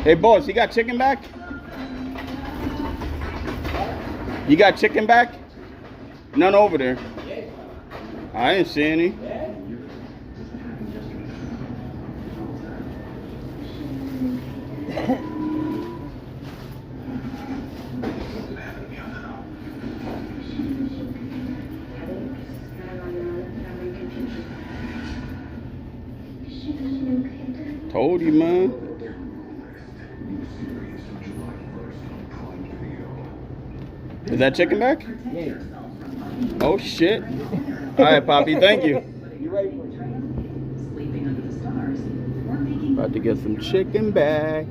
Hey, boss, you got chicken back? You got chicken back? None over there. I didn't see any. Told you, man. Is that chicken back? Yeah. Oh, shit. All right, Poppy, thank you. You ready for it? Sleeping under the stars. We're making About to get some chicken back.